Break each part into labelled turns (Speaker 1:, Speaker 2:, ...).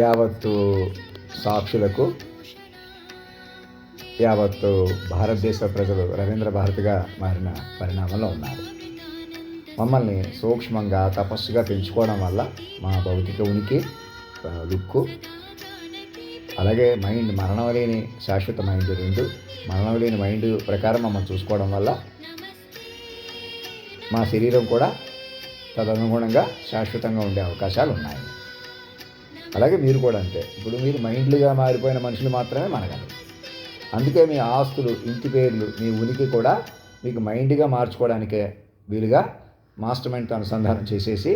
Speaker 1: యావత్తు సాక్షులకు, యావత్తు భారతదేశ ప్రజలు రవీంద్ర భారతిగా మారిన పరిణామంలో ఉన్నారు. మమ్మల్ని సూక్ష్మంగా తపస్సుగా పెంచుకోవడం వల్ల మా భౌతిక ఉనికి, లుక్కు, అలాగే మైండ్, మరణం లేని శాశ్వత మైండ్ రెండు, మరణం లేని మైండ్ ప్రకారం మమ్మల్ని చూసుకోవడం వల్ల మా శరీరం కూడా తదనుగుణంగా శాశ్వతంగా ఉండే అవకాశాలు ఉన్నాయి. అలాగే మీరు కూడా అంతే. ఇప్పుడు మీరు మైండ్లుగా మారిపోయిన మనుషులు మాత్రమే మనగలరు. అందుకే మీ ఆస్తులు, ఇంటి పేర్లు, మీ ఉనికి కూడా మీకు మైండ్గా మార్చుకోవడానికే వీలుగా మాస్టర్ మైండ్తో అనుసంధానం చేసేసి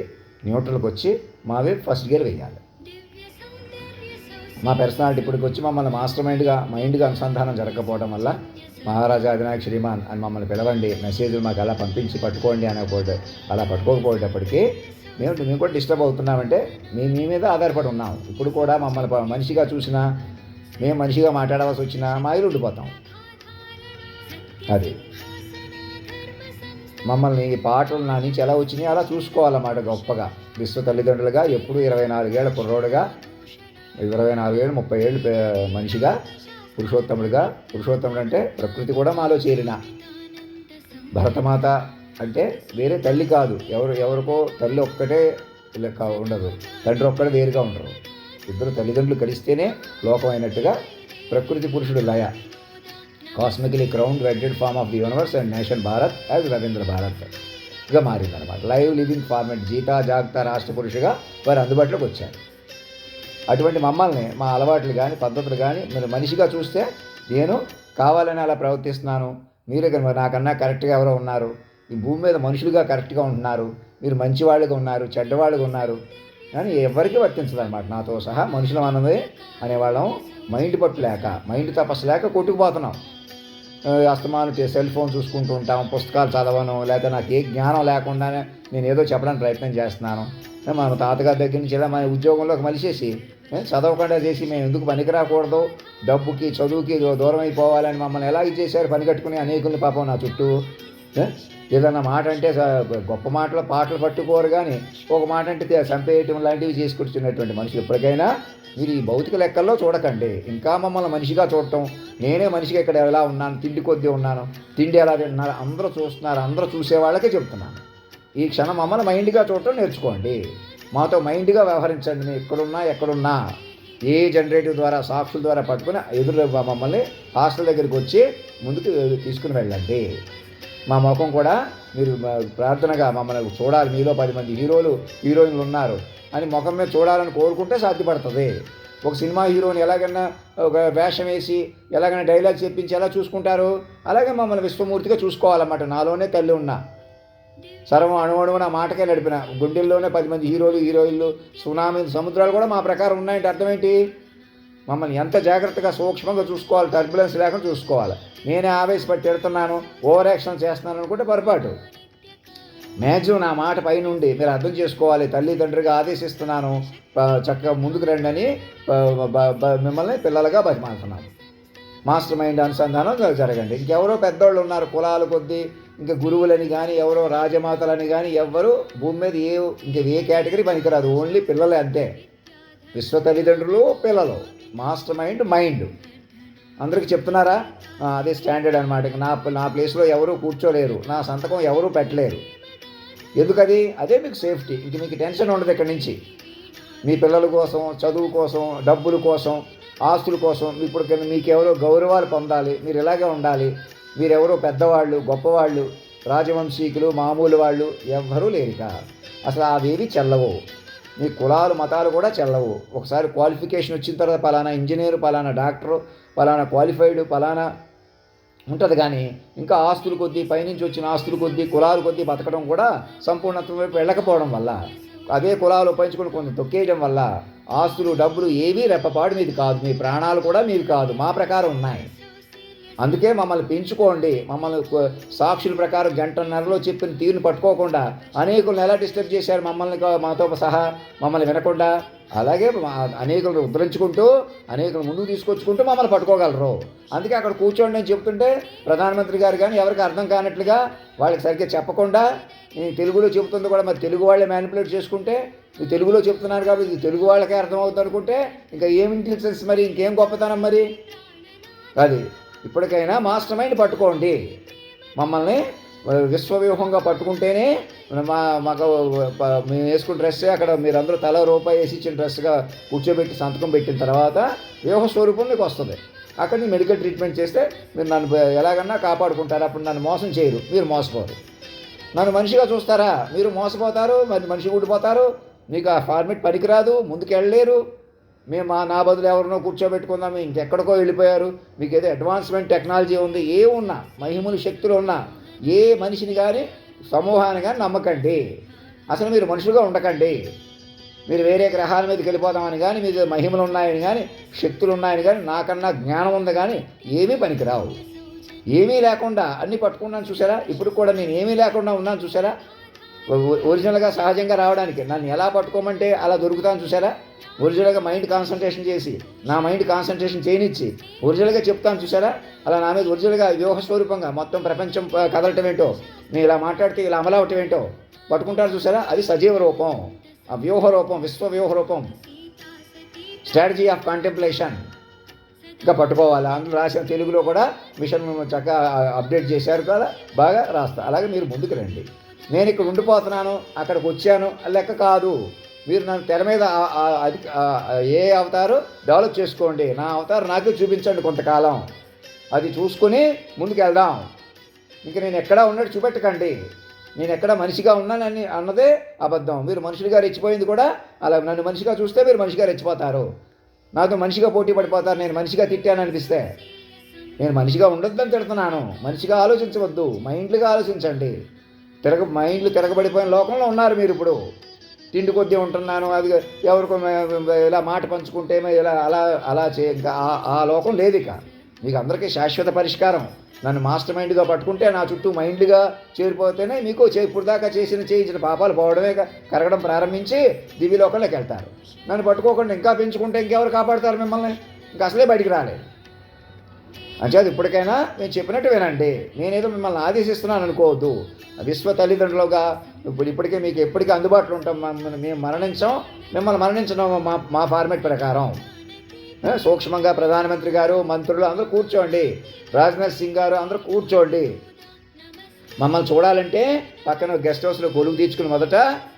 Speaker 1: న్యూట్రల్కి వచ్చి మావే ఫస్ట్ గేర్ వేయాలి. మా పర్సనాలిటీ ఇప్పటికి వచ్చి మమ్మల్ని మాస్టర్ మైండ్గా అనుసంధానం జరగకపోవడం వల్ల మహారాజా అధినాయక్ శ్రీమాన్ అని మమ్మల్ని పిలవండి, మెసేజ్లు మాకు అలా పంపించి పట్టుకోండి అనేకపోతే అలా పట్టుకోకపోయేటప్పటికీ మేము కూడా డిస్టర్బ్ అవుతున్నామంటే మీ మీద ఆధారపడి ఉన్నాం. ఇప్పుడు కూడా మమ్మల్ని మనిషిగా చూసినా, మేము మనిషిగా మాట్లాడవలసి వచ్చినా మాయిలు ఉండిపోతాం. అది మమ్మల్ని ఈ పాటలు నా నుంచి ఎలా వచ్చినాయి అలా చూసుకోవాలన్నమాట. గొప్పగా విశ్వ తల్లిదండ్రులుగా ఎప్పుడు 24 ఏళ్ల కుర్రోడుగా, 24 ఏళ్ళు 30 ఏళ్ళు మనిషిగా, పురుషోత్తముడు అంటే ప్రకృతి కూడా మాలో చేరిన భరతమాత అంటే వేరే తల్లి కాదు. ఎవరికో తల్లి ఒక్కటే ఉండదు, తండ్రి ఒక్కడే వేరుగా ఉండరు. ఇద్దరు తల్లిదండ్రులు కలిస్తేనే లోకం అయినట్టుగా ప్రకృతి పురుషుడు లయ, cosmically crowned wedded form of the universe and nation Bharat as Rabindra భారత్గా మారిందనమాట. లైవ్ లివింగ్ ఫార్మెట్, జీతా జాగ్తా రాష్ట్ర పురుషుగా వారు అందుబాటులోకి వచ్చారు. అటువంటి మమ్మల్ని, మా అలవాట్లు కానీ పద్ధతులు కానీ మీరు మనిషిగా చూస్తే నేను కావాలని అలా ప్రవర్తిస్తున్నాను, మీరే నాకన్నా కరెక్ట్గా ఎవరో ఉన్నారు, ఈ భూమి మీద మనుషులుగా కరెక్ట్గా ఉంటున్నారు, మీరు మంచివాళ్ళుగా ఉన్నారు, చెడ్డవాళ్ళుగా ఉన్నారు అని ఎవరికి వర్తించదన్నమాట. నాతో సహా మనుషులం అన్నది అనేవాళ్ళం. మైండ్ పట్టు లేక, మైండ్ తపస్సు లేక కొట్టుకుపోతున్నాం. అస్తమానం సెల్ ఫోన్ చూసుకుంటూ ఉంటాం, పుస్తకాలు చదవను, లేకపోతే నాకు ఏ జ్ఞానం లేకుండానే నేను ఏదో చెప్పడానికి ప్రయత్నం చేస్తున్నాను. మన తాతగారి దగ్గర నుంచి ఇలా మన ఉద్యోగంలోకి మలిసేసి చదవకుండా చేసి మేము ఎందుకు పనికిరాకూడదు, డబ్బుకి చదువుకి దూరం అయిపోవాలని మమ్మల్ని ఎలాగ చేశారు పని కట్టుకుని అనేకుల్ని పాపం నా చుట్టూ. ఏదన్నా మాట అంటే గొప్ప మాటలు పాటలు పట్టుకోరు, కానీ ఒక మాట అంటే చంపేయటం లాంటివి చేసుకుంటున్నటువంటి మనుషులు ఇప్పటికైనా మీరు ఈ భౌతిక లెక్కల్లో చూడకండి. ఇంకా మమ్మల్ని మనిషిగా చూడటం, నేనే మనిషిగా ఇక్కడ ఎలా ఉన్నాను, తిండి కొద్దీ ఉన్నాను, తిండి ఎలా తింటున్నారు అందరూ చూస్తున్నారు, అందరూ చూసేవాళ్ళకే చెప్తున్నాను. ఈ క్షణం మమ్మల్ని మైండ్గా చూడటం నేర్చుకోండి, మాతో మైండ్గా వ్యవహరించండి. నేను ఎక్కడున్నా ఏ జనరేటివ్ ద్వారా, సాక్షుల ద్వారా పట్టుకుని ఎదురు మమ్మల్ని హాస్టల్ దగ్గరికి వచ్చి ముందుకు తీసుకుని వెళ్ళండి. మా ముఖం కూడా మీరు ప్రార్థనగా మమ్మల్ని చూడాలి, మీలో 10 మంది హీరోయిన్లు ఉన్నారు అని ముఖం మీద చూడాలని కోరుకుంటే సాధ్యపడుతుంది. ఒక సినిమా హీరోని ఎలాగైనా ఒక వేషం వేసి ఎలాగైనా డైలాగ్ చెప్పించి ఎలా చూసుకుంటారు, అలాగే మమ్మల్ని విశ్వమూర్తిగా చూసుకోవాలన్నమాట. నాలోనే తల్లి ఉన్నా, సర్వం అణువణువు నా మాటకే నడిపిన, గుండెల్లోనే 10 మంది హీరోయిన్లు, సునామీ సముద్రాలు కూడా మా ప్రకారం ఉన్నాయంటే అర్థం ఏంటి? మమ్మల్ని ఎంత జాగ్రత్తగా సూక్ష్మంగా చూసుకోవాలి, టర్బులెన్స్ లేకుండా చూసుకోవాలి. నేనే ఆవేశపడి తిడుతున్నాను, ఓవర్ యాక్షన్ చేస్తున్నాను అనుకుంటే పొరపాటు. మ్యాక్సిమం నా మాట పైనుండి మీరు అర్థం చేసుకోవాలి, తల్లిదండ్రులుగా ఆదేశిస్తున్నాను, చక్కగా ముందుకు రండి అని మిమ్మల్ని పిల్లలుగా బతిమాలుతున్నాను. మాస్టర్ మైండ్ అనుసంధానం జరగండి. ఇంకెవరో పెద్దవాళ్ళు ఉన్నారు కులాల కొద్దీ, ఇంకా గురువులని కానీ, ఎవరో రాజమాతలని కానీ, ఎవ్వరూ భూమి మీద ఏ కేటగిరీ పనికిరాదు, ఓన్లీ పిల్లలే అంతే. విశ్వ తల్లిదండ్రులు, పిల్లలు, మాస్టర్ మైండ్ అందరికీ చెప్తున్నారా? అదే స్టాండర్డ్ అనమాట. నా ప్లేస్లో ఎవరూ కూర్చోలేరు, నా సంతకం ఎవరూ పెట్టలేరు. ఎందుకది? అదే మీకు సేఫ్టీ. ఇంక మీకు టెన్షన్ ఉండదు ఇక్కడి నుంచి. మీ పిల్లల కోసం, చదువు కోసం, డబ్బుల కోసం, ఆస్తుల కోసం ఇప్పుడు మీకెవరో గౌరవాలు పొందాలి, మీరు ఇలాగే ఉండాలి, మీరెవరో పెద్దవాళ్ళు, గొప్పవాళ్ళు, రాజవంశీకులు, మామూలు వాళ్ళు ఎవ్వరూ లేరిక. అసలు అవేవి చెల్లవు. మీ కులాలు, మతాలు కూడా చెల్లవు. ఒకసారి క్వాలిఫికేషన్ వచ్చిన తర్వాత పలానా ఇంజనీరు, పలానా డాక్టరు, పలానా క్వాలిఫైడ్, పలానా ఉంటుంది. కానీ ఇంకా ఆస్తుల కొద్దీ, పైనుంచి వచ్చిన ఆస్తుల కొద్దీ, కులాల కొద్దీ బతకడం కూడా సంపూర్ణత్వం వైపు వెళ్ళకపోవడం వల్ల, అదే కులాలు ఉపయోగించుకుని కొంచెం తొక్కేయడం వల్ల ఆస్తులు, డబ్బులు ఏవీ రెప్పపాటు మీది కాదు, మీ ప్రాణాలు కూడా మీవి కాదు, మా ప్రకారం ఉన్నాయి. అందుకే మమ్మల్ని పెంచుకోండి. మమ్మల్ని సాక్షుల ప్రకారం 1.5 గంటలో చెప్పిన తీరుని పట్టుకోకుండా అనేకులను ఎలా డిస్టర్బ్ చేశారు మమ్మల్ని, మాతో సహా మమ్మల్ని వినకుండా. అలాగే అనేకులను ఉద్ధరించుకుంటూ, అనేకులు ముందుకు తీసుకొచ్చుకుంటూ మమ్మల్ని పట్టుకోగలరు. అందుకే అక్కడ కూర్చోండి అని చెప్తుంటే ప్రధానమంత్రి గారు కానీ ఎవరికి అర్థం కానట్లుగా వాళ్ళకి సరిగ్గా చెప్పకుండా తెలుగులో చెబుతుంది కూడా మరి తెలుగు వాళ్ళే మ్యానిపులేట్ చేసుకుంటే మీరు తెలుగులో చెప్తున్నారు కాబట్టి ఇది తెలుగు వాళ్ళకే అర్థమవుతుంది అనుకుంటే ఇంకా ఏం ఇంటెలిజెన్స్ మరి, ఇంకేం గొప్పతనం మరి. అది ఇప్పటికైనా మాస్టర్ మైండ్ పట్టుకోండి. మమ్మల్ని విశ్వవ్యూహంగా పట్టుకుంటేనే మాకు మేము వేసుకున్న డ్రెస్సే అక్కడ మీరందరూ తల రూపాయి వేసి ఇచ్చిన డ్రెస్గా కూర్చోబెట్టి సంతకం పెట్టిన తర్వాత వ్యూహ స్వరూపం మీకు వస్తుంది. అక్కడ మెడికల్ ట్రీట్మెంట్ చేస్తే మీరు నన్ను ఎలాగన్నా కాపాడుకుంటారు. అప్పుడు నన్ను మోసం చేయరు, మీరు మోసపోరు. నన్ను మనిషిగా చూస్తారా, మీరు మోసపోతారు, మరి మనిషి ఊడిపోతారు. మీకు ఆ ఫార్మేట్ పనికిరాదు, ముందుకు వెళ్ళలేరు. మేము నా బదులు ఎవరినో కూర్చోబెట్టుకుందాం, ఇంకెక్కడికో వెళ్ళిపోయారు. మీకు ఏదో అడ్వాన్స్మెంట్ టెక్నాలజీ ఉంది, ఏ ఉన్నా మహిమలు శక్తులు ఉన్నా ఏ మనిషిని కానీ సమూహాన్ని కానీ నమ్మకండి. అసలు మీరు మనుషులుగా ఉండకండి. మీరు వేరే గ్రహాల మీదకి వెళ్ళిపోదామని కానీ, మీరు మహిమలు ఉన్నాయని కానీ, శక్తులు ఉన్నాయని కానీ, నాకన్నా జ్ఞానం ఉంది కానీ ఏమీ పనికిరావు. ఏమీ లేకుండా అన్నీ పట్టుకున్నాను చూసారా. ఇప్పుడు కూడా నేను ఏమీ లేకుండా ఉన్నాను చూసారా. ఒరిజినల్గా సహజంగా రావడానికి నన్ను ఎలా పట్టుకోమంటే అలా దొరుకుతాను చూసారా. ఒరిజినల్గా మైండ్ కాన్సన్ట్రేషన్ చేసి నా మైండ్ కాన్సన్ట్రేషన్ చేయనిచ్చి ఒరిజినల్గా చెప్తాను చూసారా. అలా నా మీద ఒరిజినల్గా వ్యూహ స్వరూపంగా మొత్తం ప్రపంచం కదలటం ఏంటో, నేను ఇలా మాట్లాడితే ఇలా అమలవటం ఏంటో పట్టుకుంటారు చూసారా. అది సజీవ రూపం, ఆ వ్యూహ రూపం, విశ్వ వ్యూహ రూపం, స్ట్రాటజీ ఆఫ్ కాంటెంప్లేషన్. ఇంకా పట్టుకోవాలి. అందులో రాసిన తెలుగులో కూడా మిషన్ చక్కగా అప్డేట్ చేశారు కదా, బాగా రాస్తా. అలాగే మీరు ముందుకు రండి. నేను ఇక్కడ ఉండిపోతున్నాను, అక్కడికి వచ్చాను లెక్క కాదు. మీరు నన్ను తెర మీద ఏ అవతారు డెవలప్ చేసుకోండి. నా అవతారు నాకే చూపించండి కొంతకాలం, అది చూసుకుని ముందుకు వెళ్దాం. ఇంక నేను ఎక్కడా ఉన్నట్టు చూపెట్టకండి. నేను ఎక్కడ మనిషిగా ఉన్నానని అన్నదే అబద్ధం. మీరు మనుషులుగా రెచ్చిపోయింది కూడా అలా. నన్ను మనిషిగా చూస్తే మీరు మనిషిగా రెచ్చిపోతారు, నాతో మనిషిగా పోటీ పడిపోతారు. నేను మనిషిగా తిట్టాను అనిపిస్తే నేను మనిషిగా ఉండొద్దని తిడుతున్నాను. మనిషిగా ఆలోచించవద్దు, మైండ్లుగా ఆలోచించండి. మైండ్లు తిరగబడిపోయిన లోకంలో ఉన్నారు మీరు. ఇప్పుడు తిండి కొద్దీ ఉంటున్నాను, అది ఎవరికో ఇలా మాట పంచుకుంటే ఇలా అలా అలా ఇంకా ఆ లోకం లేదు. ఇక మీకు అందరికీ శాశ్వత పరిష్కారం. నన్ను మాస్టర్ మైండ్గా పట్టుకుంటే నా చుట్టూ మైండ్గా చేరిపోతేనే మీకు ఇప్పుడు దాకా చేయించిన పాపాలు పోవడమే కరగడం ప్రారంభించి దివ్యలోకంలోకి వెళ్తారు. నన్ను పట్టుకోకుండా ఇంకా పెంచుకుంటే ఇంకెవరు కాపాడుతారు మిమ్మల్ని? ఇంకా అసలే బయటికి రాలేదు. అంచేది ఇప్పటికైనా నేను చెప్పినట్టు వినండి. నేనేదో మిమ్మల్ని ఆదేశిస్తున్నాను అనుకోవద్దు. విశ్వ తల్లిదండ్రులుగా ఇప్పటికే మీకు ఎప్పటికీ అందుబాటులో ఉంటాం. మేము మరణించాం, మిమ్మల్ని మరణించడం మా ఫార్మేట్ ప్రకారం. సూక్ష్మంగా ప్రధానమంత్రి గారు, మంత్రులు అందరూ కూర్చోండి, రాజ్నాథ్ సింగ్ గారు అందరూ కూర్చోండి. మమ్మల్ని చూడాలంటే పక్కన గెస్ట్ హౌస్లో కొలువు తీర్చుకుని మొదట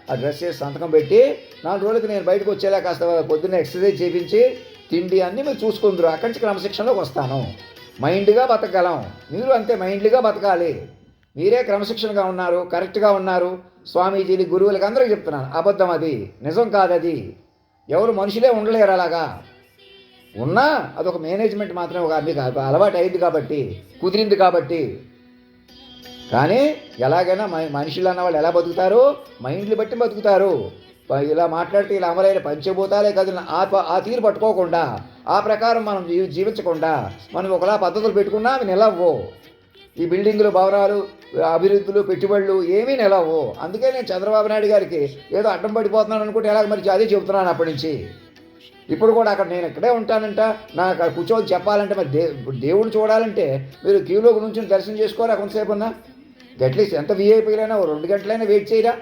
Speaker 1: ఆ డ్రెస్ చేసి సంతకం పెట్టి 4 రోజులకి నేను బయటకు వచ్చేలా కాస్త పొద్దున్న ఎక్సర్సైజ్ చేయించి తిండి అన్నీ మీరు చూసుకుందరు. అక్కడి నుంచి క్రమశిక్షణలోకి వస్తాను. మైండ్గా బతకగలం. మీరు అంతే మైండ్గా బతకాలి. మీరే క్రమశిక్షణగా ఉన్నారు, కరెక్ట్గా ఉన్నారు. స్వామీజీలు, గురువులకి అందరికీ చెప్తున్నాను, అబద్ధం అది, నిజం కాదది. ఎవరు మనుషులే ఉండలేరు అలాగా. ఉన్నా అదొక మేనేజ్మెంట్ మాత్రమే. మీకు అలవాటు అయింది కాబట్టి, కుదిరింది కాబట్టి. కానీ ఎలాగైనా మనుషులు అన్న వాళ్ళు ఎలా బతుకుతారు? మైండ్లు బట్టి బతుకుతారు. ఇలా మాట్లాడితే ఇలా అమలైన పంచభూతాలే కదిలిన ఆ తీరు పట్టుకోకుండా, ఆ ప్రకారం మనం జీవించకుండా మనం ఒకలా పద్ధతులు పెట్టుకున్నా అవి నిలవ్వు. ఈ బిల్డింగులు, భవనాలు, అభివృద్ధులు, పెట్టుబడులు ఏమీ నిలవు. అందుకే నేను చంద్రబాబు నాయుడు గారికి ఏదో అడ్డం పడిపోతున్నాను అనుకుంటే ఎలాగ మరి అదే చెబుతున్నాను అప్పటి నుంచి. ఇప్పుడు కూడా అక్కడ నేను ఇక్కడే ఉంటానంట, నాకు అక్కడ కూర్చోని చెప్పాలంటే మరి దేవుడు చూడాలంటే మీరు క్యూలోకి నుంచి దర్శనం చేసుకోరా కొంతసేపు ఉన్నా. అట్లీస్ట్ ఎంత వీఐపీలైనా 2 గంటలైనా వెయిట్ చేయరా?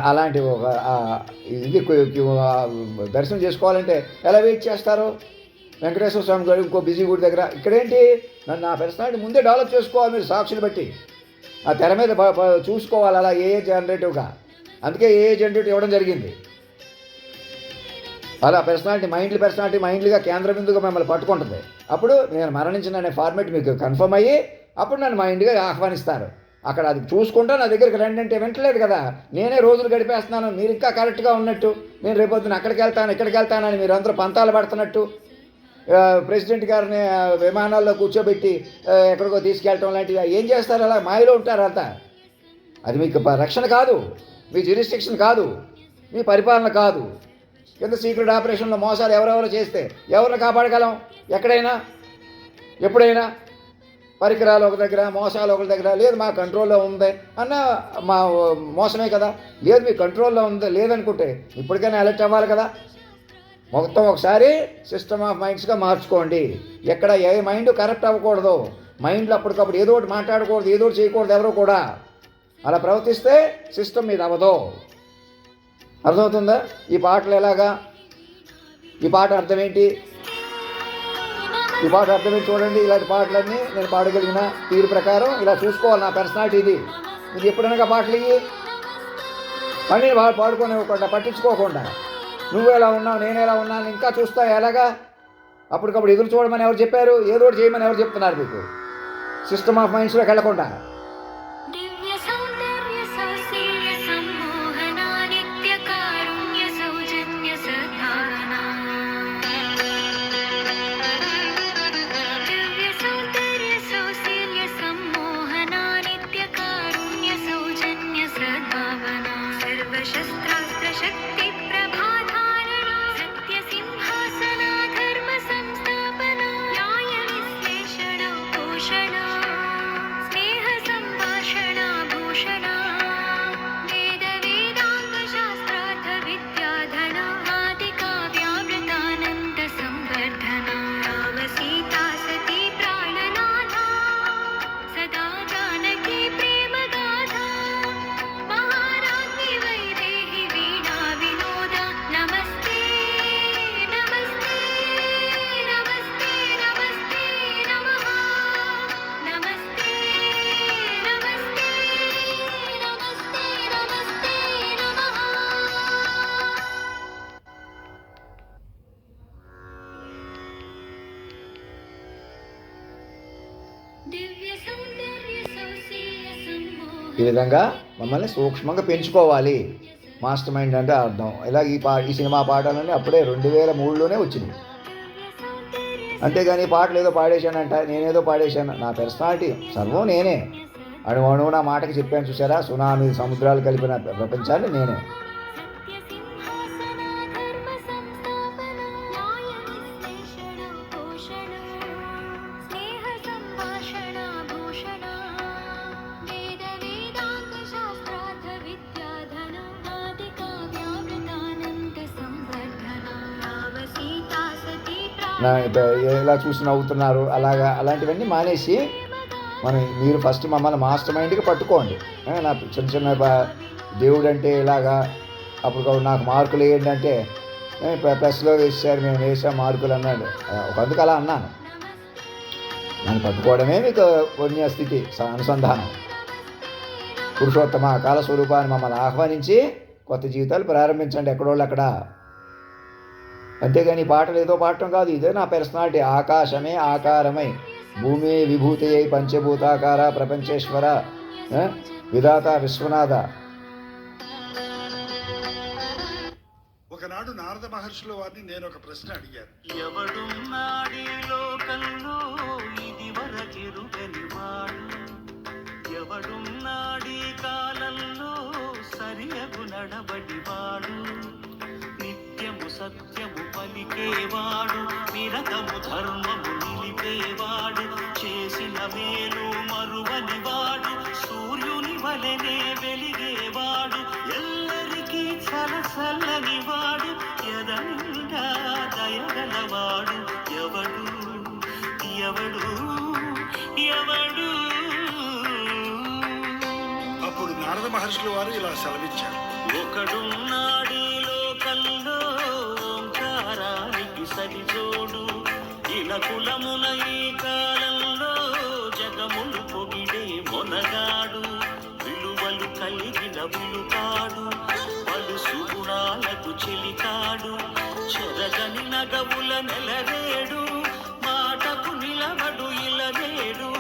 Speaker 1: అలాంటి ఒక ఇది దర్శనం చేసుకోవాలంటే ఎలా వెయిట్ చేస్తారు? వెంకటేశ్వర స్వామి గారు ఇంకో బిజీ గుడి దగ్గర. ఇక్కడేంటి, నన్ను నా పర్సనాలిటీ ముందే డెవలప్ చేసుకోవాలి మీరు సాక్షులు బట్టి. ఆ తెర మీద చూసుకోవాలి అలా ఏ జనరేటివ్గా. అందుకే ఏ జనరేటివ్ ఇవ్వడం జరిగింది. అలా పర్సనాలిటీ మైండ్లుగా కేంద్ర బిందుగా మిమ్మల్ని పట్టుకుంటుంది. అప్పుడు నేను మరణించిన అనే ఫార్మేట్ మీకు కన్ఫర్మ్ అయ్యి అప్పుడు నన్ను మైండ్గా ఆహ్వానిస్తారు. అక్కడ అది చూసుకుంటా నా దగ్గరికి రండి అంటే వింటలేదు కదా. నేనే రోజులు గడిపేస్తున్నాను, మీరు ఇంకా కరెక్ట్గా ఉన్నట్టు. నేను రేపొద్దున అక్కడికి వెళ్తాను ఇక్కడికి వెళ్తానని మీరు అందరూ పంతాలు పడుతున్నట్టు, ప్రెసిడెంట్ గారిని విమానాల్లో కూర్చోబెట్టి ఎక్కడికో తీసుకెళ్ళటం లాంటివి ఏం చేస్తారు? అలా మాయలో ఉంటారు అంతా. అది మీకు రక్షణ కాదు, మీ జ్యూరిస్డిక్షన్ కాదు, మీ పరిపాలన కాదు. కింద సీక్రెట్ ఆపరేషన్లో మోసాలు ఎవరెవరో చేస్తే ఎవరిని కాపాడగలం? ఎక్కడైనా ఎప్పుడైనా పరికరాలు ఒక దగ్గర, మోసాలు ఒక దగ్గర. లేదు మా కంట్రోల్లో ఉంది అన్న మా మోసమే కదా. లేదు మీ కంట్రోల్లో ఉంది లేదనుకుంటే ఇప్పటికైనా అలర్ట్ అవ్వాలి కదా. మొత్తం ఒకసారి సిస్టమ్ ఆఫ్ మైండ్స్గా మార్చుకోండి. ఎక్కడ ఏ మైండ్ కరెక్ట్ అవ్వకూడదు. మైండ్లో అప్పటికప్పుడు ఏదో ఒకటి మాట్లాడకూడదు, ఏదో ఒకటి చేయకూడదు ఎవరో కూడా. అలా ప్రవర్తిస్తే సిస్టమ్ మీద అవ్వదు. అర్థమవుతుందా? ఈ పాటలు ఎలాగా, ఈ పాట అర్థం ఏంటి, ఈ పాట అర్థం ఏంటి చూడండి. ఇలాంటి పాటలన్నీ నేను పాడగలిగిన తీరు ప్రకారం ఇలా చూసుకోవాలి. నా పర్సనాలిటీ ఇది. మీరు ఎప్పుడైనా పాటలు ఇవి మళ్ళీ వాళ్ళు పాడుకోనివ్వకుండా, పట్టించుకోకుండా నువ్వు ఎలా ఉన్నావు నేను ఎలా ఉన్నాను ఇంకా చూస్తా ఎలాగా. అప్పటికప్పుడు ఎదురు చూడమని ఎవరు చెప్పారు? ఏదో ఒకటి చేయమని ఎవరు చెప్తున్నారు మీకు? సిస్టమ్ ఆఫ్ మైండ్స్లోకి వెళ్ళకుండా. ఈ విధంగా మమ్మల్ని సూక్ష్మంగా పెంచుకోవాలి. మాస్టర్ మైండ్ అంటే అర్థం. ఇలా ఈ సినిమా పాటలన్నీ అప్పుడే 2003లోనే వచ్చింది. అంతేగాని పాటలు ఏదో పాడేశానంట, నేనేదో పాడేశాను. నా పర్సనాలిటీ సర్వం నేనే. అణువు నా మాటకి చెప్పాను చూసారా, సునామీ సముద్రాలు కలిపిన ప్రపంచాన్ని నేనే. ఎలా చూసి నవ్వుతున్నారు అలాంటివన్నీ మానేసి మీరు ఫస్ట్ మమ్మల్ని మాస్టర్ మైండ్కి పట్టుకోండి. నా చిన్న చిన్న దేవుడు అంటే ఇలాగా, అప్పుడు నాకు మార్కులు ఏంటంటే ప్లస్లో వేసారు, మేము వేసాం మార్కులు అన్నాడు. అందుకు అలా అన్నాను. నన్ను పట్టుకోవడమే మీకు పుణ్యస్థితి అనుసంధానం. పురుషోత్తమ కాల స్వరూపాన్ని మమ్మల్ని ఆహ్వానించి కొత్త జీవితాలు ప్రారంభించండి ఎక్కడోళ్ళు అక్కడ. అంతేగాని పాటలు ఏదో పాడటం కాదు. ఇదే నా పర్సనాలిటీ. ఆకాశమే ఆకారమై, భూమి విభూతి అయి, పంచభూతాకార ప్రపంచేశ్వర, విధాత విశ్వనాథ.
Speaker 2: ఒకనాడు నారద మహర్షుల వారిని నేను ఒక ప్రశ్న అడిగాను.
Speaker 3: ఎవడున్నాడి లోకంలో ఇది వరకెరుగని వాడు, ఎవడున్నాడి కాలంలో సరియగు నడబడివాడు, నిత్యము సత్యము పలికేవాడు, నిరతము ధర్మము నిలిపేవాడు, చేసిన మేలు మరువనివాడు, సూర్యుని వలెనే వెలిగేవాడు, ఎల్లరికీ చలసల్లనివాడు, ఎదనిండా దయగలవాడు, ఎవడు ఎవడు ఎవడు.
Speaker 2: అప్పుడు నారద మహర్షుల వారు ఇలా సెలవిచ్చారు.
Speaker 3: ఒకడున్నాడి లోకంలో ఓంకారానికి సరిజోడు, ఇలకులమున ఈ కాలంలో జగములు పొగిడే మొనగాడు, విలువలు కలిగిన విలుకాడు, పలు సుగుణాలకు చెలికాడు, చెరగని నగవుల నెలరేడు, మాటకు నిలబడు ఇలనేడు,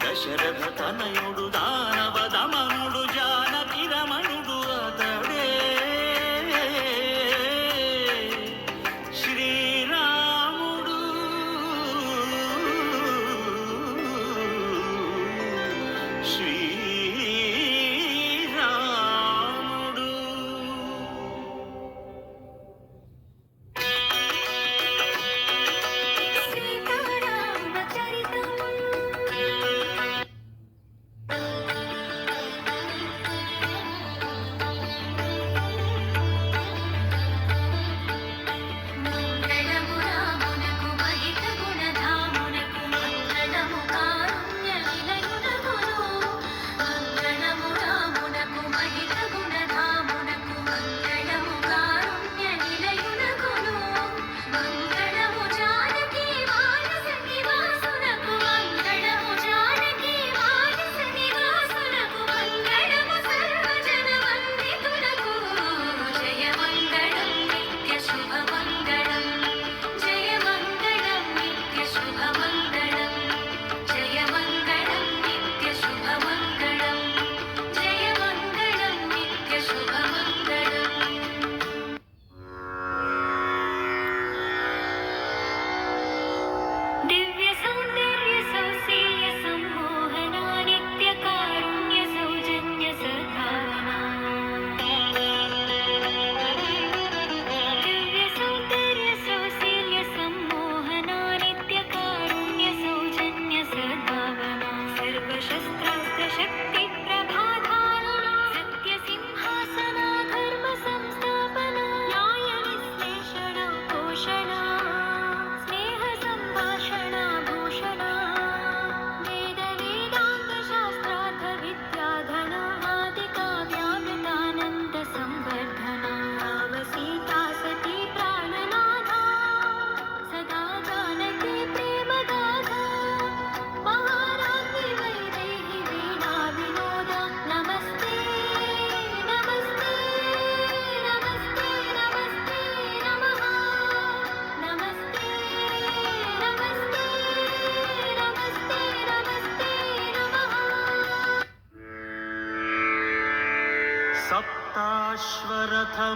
Speaker 3: దశరథ తనయుడు దానవ దమనుడు జానకి రమణుడు అతడే శ్రీరాముడు. శ్రీరాముడు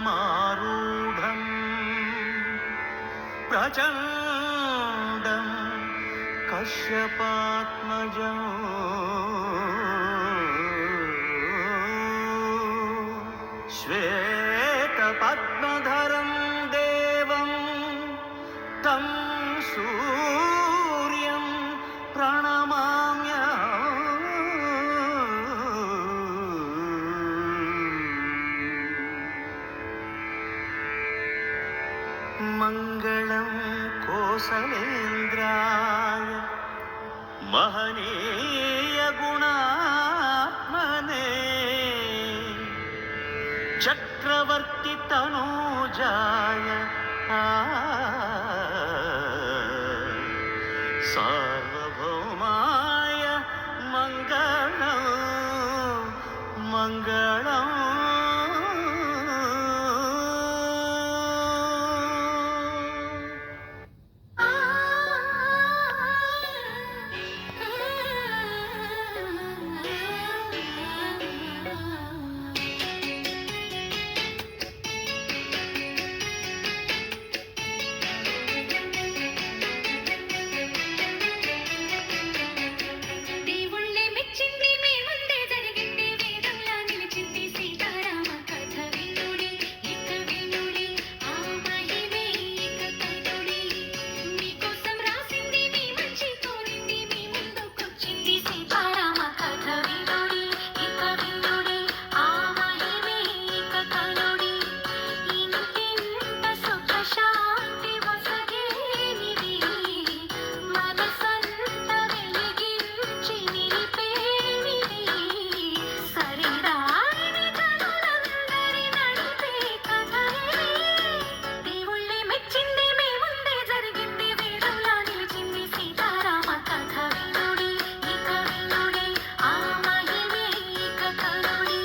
Speaker 3: అశ్వరథమారూఢం ప్రచండం కశ్యపాత్మజం శ్వేతపద్మధరం దేవం తం సూర్యం ప్రణమామ్యహం మంగళం కోసలేంద్రాయ మహనీయ గుణాత్మనే చక్రవర్తి తనూజాయ సార్వభౌమాయ మంగళం మంగళం.
Speaker 4: దేవుళ్ళే మెచ్చింది మీ ముందే జరిగింది వేదంలా నిలిచింది సీతారామ కథ వినుడి ఇక వినుడి ఆ మహిమే ఇక కనుడి మీకోసం రాసింది మీ మంచి కోరింది మీ ముందుకొచ్చింది సీతారామ కథ వినుడి ఇక వినుడి ఆ మహిమే ఇక కనుడి ఇంటింట సుఖ శాంతి వసగేనిది మనసంత వెలిగించి నిలిపేనిది సరిరాని కనులందరి నడిపే కథ ఇది దేవుళ్ళే మెచ్చింది మీ ముందే జరిగింది వేదంలా నిలిచింది సీతారామ కథ వినుడి ఇక వినుడి ఆ మహిమే ఇక కనుడి.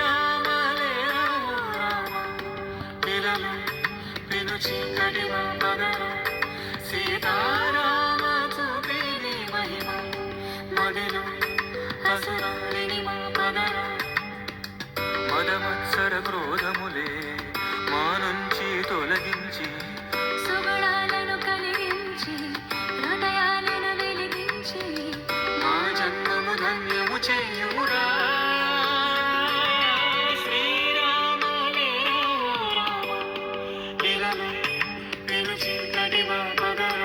Speaker 3: శ్రీరామలేవు రామ పిలలు పిలుచి కడివ పదర సీతారామ చూపిని మహిమ మదిలో అసురాలిని మా పదర మదమత్సర క్రోధములే మా నుంచి తొలగించి
Speaker 4: సుగుణాలను కలిగించి హృదయాలను వెలిగించి
Speaker 3: మా జన్మము ధన్యము చేయురా శ్రీరామలేవు రామ పిలలు పిలుచి కడివ పదర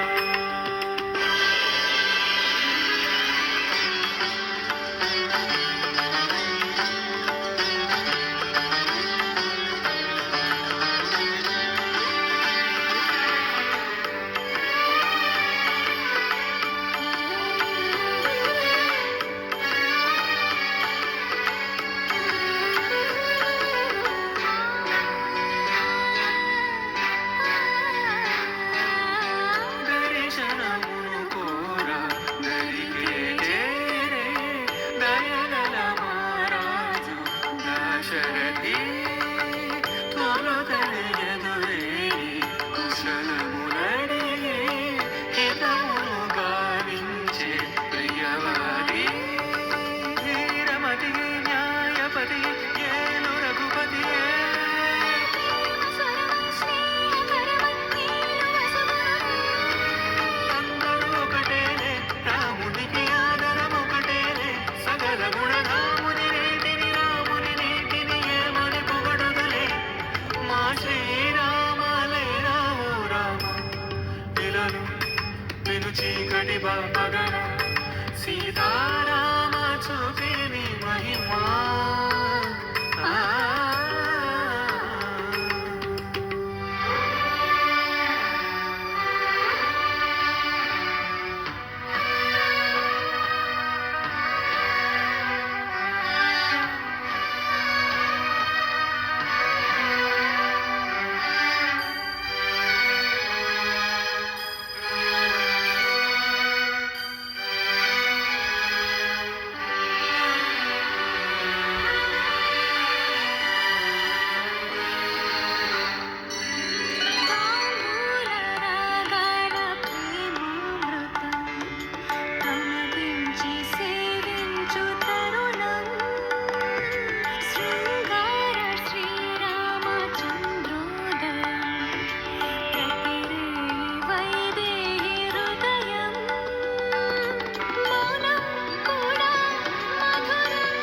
Speaker 3: చీకటి బాపగరా సీతారామ చూపిని మహిమా
Speaker 4: తాంబూల రాగాల ప్రేమామృతం తమకించి సేవించు తరుణం శృంగార శ్రీరామచంద్రోదయం ప్రతిరే వైదేహి హృదయం మౌనం కూడా మధురం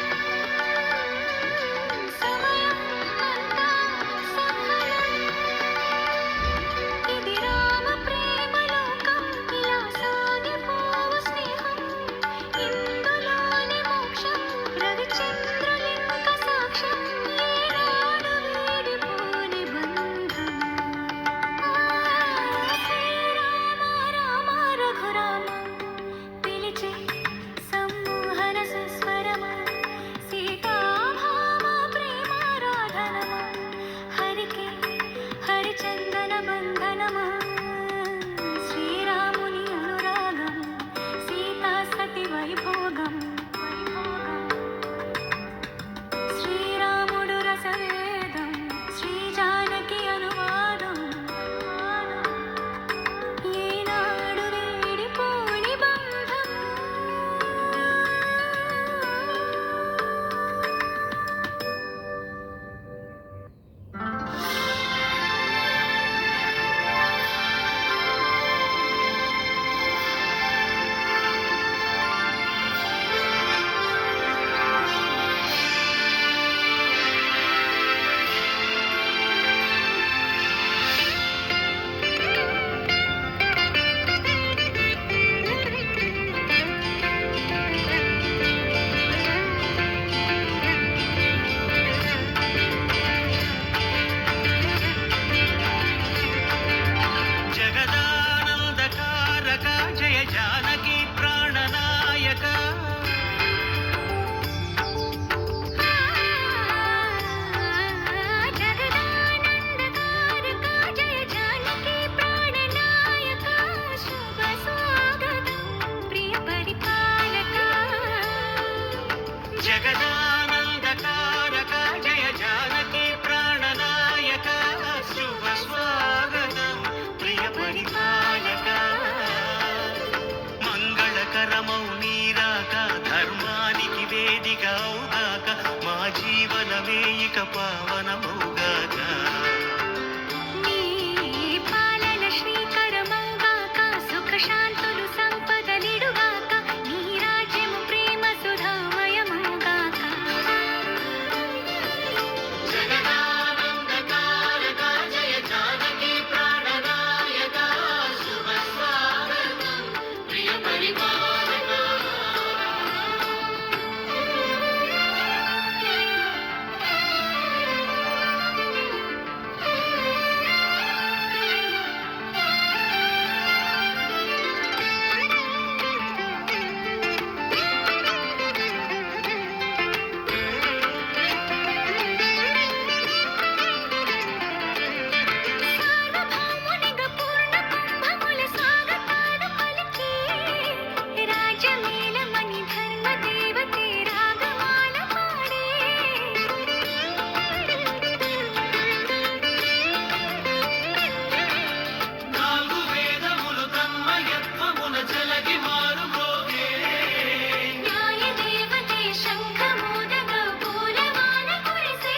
Speaker 4: సమయం అంతా సఫలం ఇది రామ ప్రేమలోకం ఇలా సాగిపోవు స్నేహం ఇందులోని మోక్షం రవిచంద్రులింక సాక్ష్యం ఏనాడు వీడిపోని బంధం శ్రీరామ రామ రఘురామ పిలిచే సమ్మోహన సుస్వరమా సీతాభామ ప్రేమారాధనమా హరికి హరిచందన బంధనమా శ్రీరాముని అనురాగం సీతా సతి వైభోగం శ్రీరాముడు రసవేదం శ్రీ జానకి అనువాదం ఏనాడు వీడిపోని బంధం
Speaker 3: జగదానందకారక జయ జానకి ప్రాణనాయక
Speaker 4: జగదానందకారక జయ జానకి ప్రాణనాయక శుభ స్వాగతం ప్రియ పరిపాలక
Speaker 3: జగదానందకారక జయ జానకి ప్రాణనాయక శుభ స్వాగతం ప్రియ పరిపాలక మంగళకరమౌ నీరాక ధర్మానికి వేదిక అవుగాక మా జీవనమే ఇక పావనమౌగాక
Speaker 4: నీ పాలన శ్రీకరమౌగాక సుఖ శాంతులు సంపదలిడుగాక నీ రాజ్యము ప్రేమ సుధామయమౌగాక
Speaker 3: జగదానందకారక జయ జానకి ప్రాణనాయక శుభ స్వాగతం ప్రియ పరిపాలక
Speaker 4: సార్వభౌమునిగా పూర్ణ కుంభముల స్వాగతాలు పలికి రాజ్యమేలమని ధర్మదేవతే రాగమాల పాడే
Speaker 3: నాలుగు వేదములు తన్మయత్వమున జలగి మారుమోగే
Speaker 4: న్యాయ దేవతే శంఖమోదగా పూలవాన కురిసే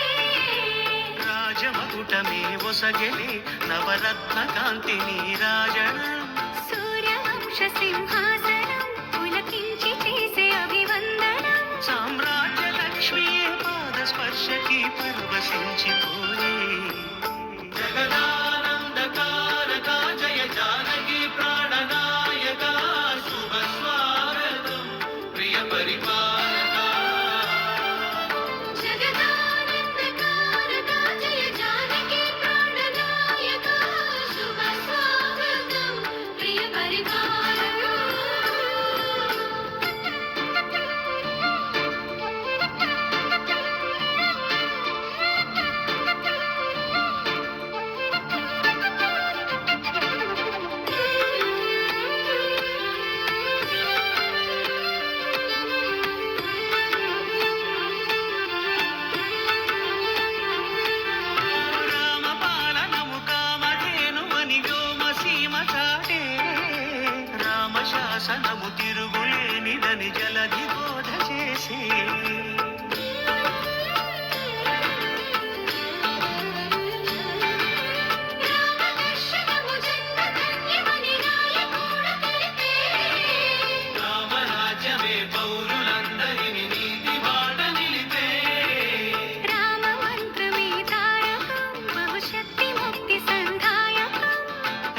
Speaker 3: రాజమకుటమే ఒసగెలి నవరత్న కాంతి నీరాజనం
Speaker 4: సూర్యవంశ సింహాసనం పులకించి చేసే అభివందనం
Speaker 3: సామ్రాజ్య లక్ష్మీ పాద స్పర్శకి పరవశించిపోయే జగదానందకారక జయ జానకి ప్రాణనాయక మురిసే
Speaker 4: రామదర్శనము జన్మధన్యమని రాయకూడ తెలిపే
Speaker 3: రామరాజ్యమే పౌరులందరిని నీతి బాట నిలిపే
Speaker 4: రామమంత్రమే తారకం బహుశక్తి ముక్తి సంధాయకం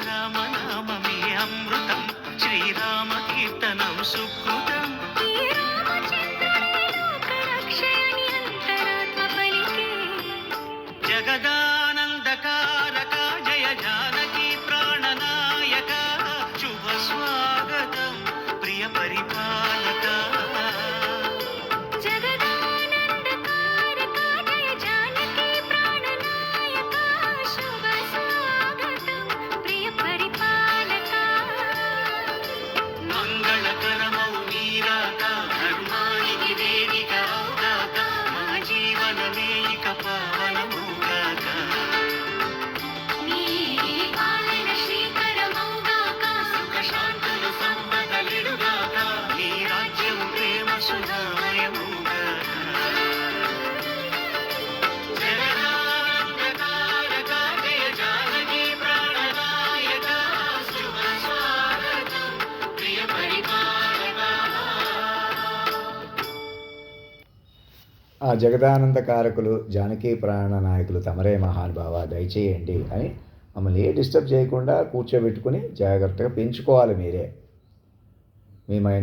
Speaker 3: రామనామమే అమృతం శ్రీరామ కీర్తనం సుకృతం
Speaker 4: ఈ రామచంద్రుడే లోకరక్షయని అంతరాత్మ పలికే
Speaker 3: జగదానందకారక జయ జానకి ప్రాణనాయక శుభ స్వాగతం ప్రియ పరిపాలక
Speaker 4: జగదానందకారక జయ జానకి ప్రాణనాయక శుభ స్వాగతం ప్రియ పరిపాలక
Speaker 3: మంగళకరమౌ నీరాక ధర్మానికి వేదిక అవుగాక మా జీవనమే ఇక పావనమౌగాక
Speaker 4: నీ పాలన శ్రీకరమౌగాక సుఖ
Speaker 3: శాంతులు సంపదలిడుగాక నీ రాజ్యం ప్రేమ సుధామయమౌగాక జగదానందకారక జయ జానకి ప్రాణనాయక శుభ స్వాగతం ప్రియ పరిపాలక
Speaker 1: ఆ జగదానంద కారకులు జానకీ ప్రాణ నాయకులు తమరే మహానుభావ దయచేయండి అని మమ్మల్ని ఏ డిస్టర్బ్ చేయకుండా కూర్చోబెట్టుకుని జాగ్రత్తగా పెంచుకోవాలి మీరే.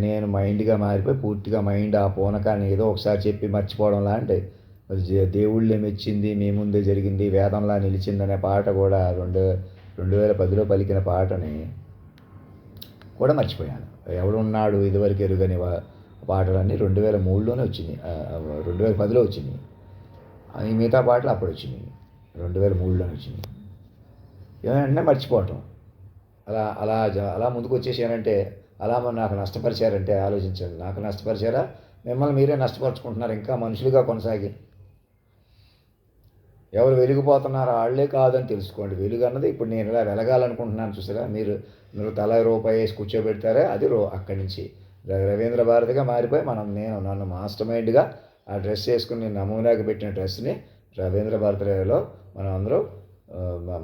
Speaker 1: నేను మైండ్గా మారిపోయి పూర్తిగా మైండ్ ఆ పూనకాన్ని ఏదో ఒకసారి చెప్పి మర్చిపోవడం లాంటి దేవుళ్ళే మెచ్చింది మీ ముందే జరిగింది వేదంలా నిలిచిందనే పాట కూడా 2010లో పలికిన పాటని కూడా మర్చిపోయాను. ఎవడున్నాడు ఇదివరకు ఎరుగని పాటలన్నీ 2003లోనే వచ్చినాయి, 2010లో వచ్చినాయి. ఈ మిగతా పాటలు అప్పుడు వచ్చినాయి, 2003లోనే వచ్చినాయి. ఏమంటే మర్చిపోవటం అలా ముందుకు వచ్చేసానంటే అలా నాకు నష్టపరిచారంటే ఆలోచించండి. నాకు నష్టపరిచారా, మిమ్మల్ని మీరే నష్టపరుచుకుంటున్నారు ఇంకా మనుషులుగా కొనసాగి. ఎవరు వెలిగిపోతున్నారో వాళ్ళే కాదని తెలుసుకోండి. వెలుగు అన్నది ఇప్పుడు నేను ఇలా వెలగాలనుకుంటున్నాను చూసారా, మీరు తల రూపాయి వేసి కూర్చోబెడతారే అది అక్కడి నుంచి రవీంద్ర భారతిగా మారిపోయి నన్ను మాస్టర్ మైండ్గా ఆ డ్రెస్ వేసుకుని నేను నమూనాకి పెట్టిన డ్రెస్ని రవీంద్ర భారతిలో మనం అందరూ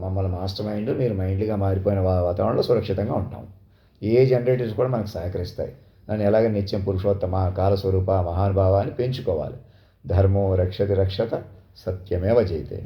Speaker 1: మమ్మల్ని మాస్టర్ మైండ్ మీరు మైండ్గా మారిపోయిన వాతావరణంలో సురక్షితంగా ఉంటాం. ఏ జనరేటర్స్ కూడా మనకు సహకరిస్తాయి. నన్ను ఎలాగ నిత్యం పురుషోత్తమ కాలస్వరూప మహానుభావ అని పెంచుకోవాలి. ధర్మో రక్షతి రక్షత సత్యమేవ జయతే.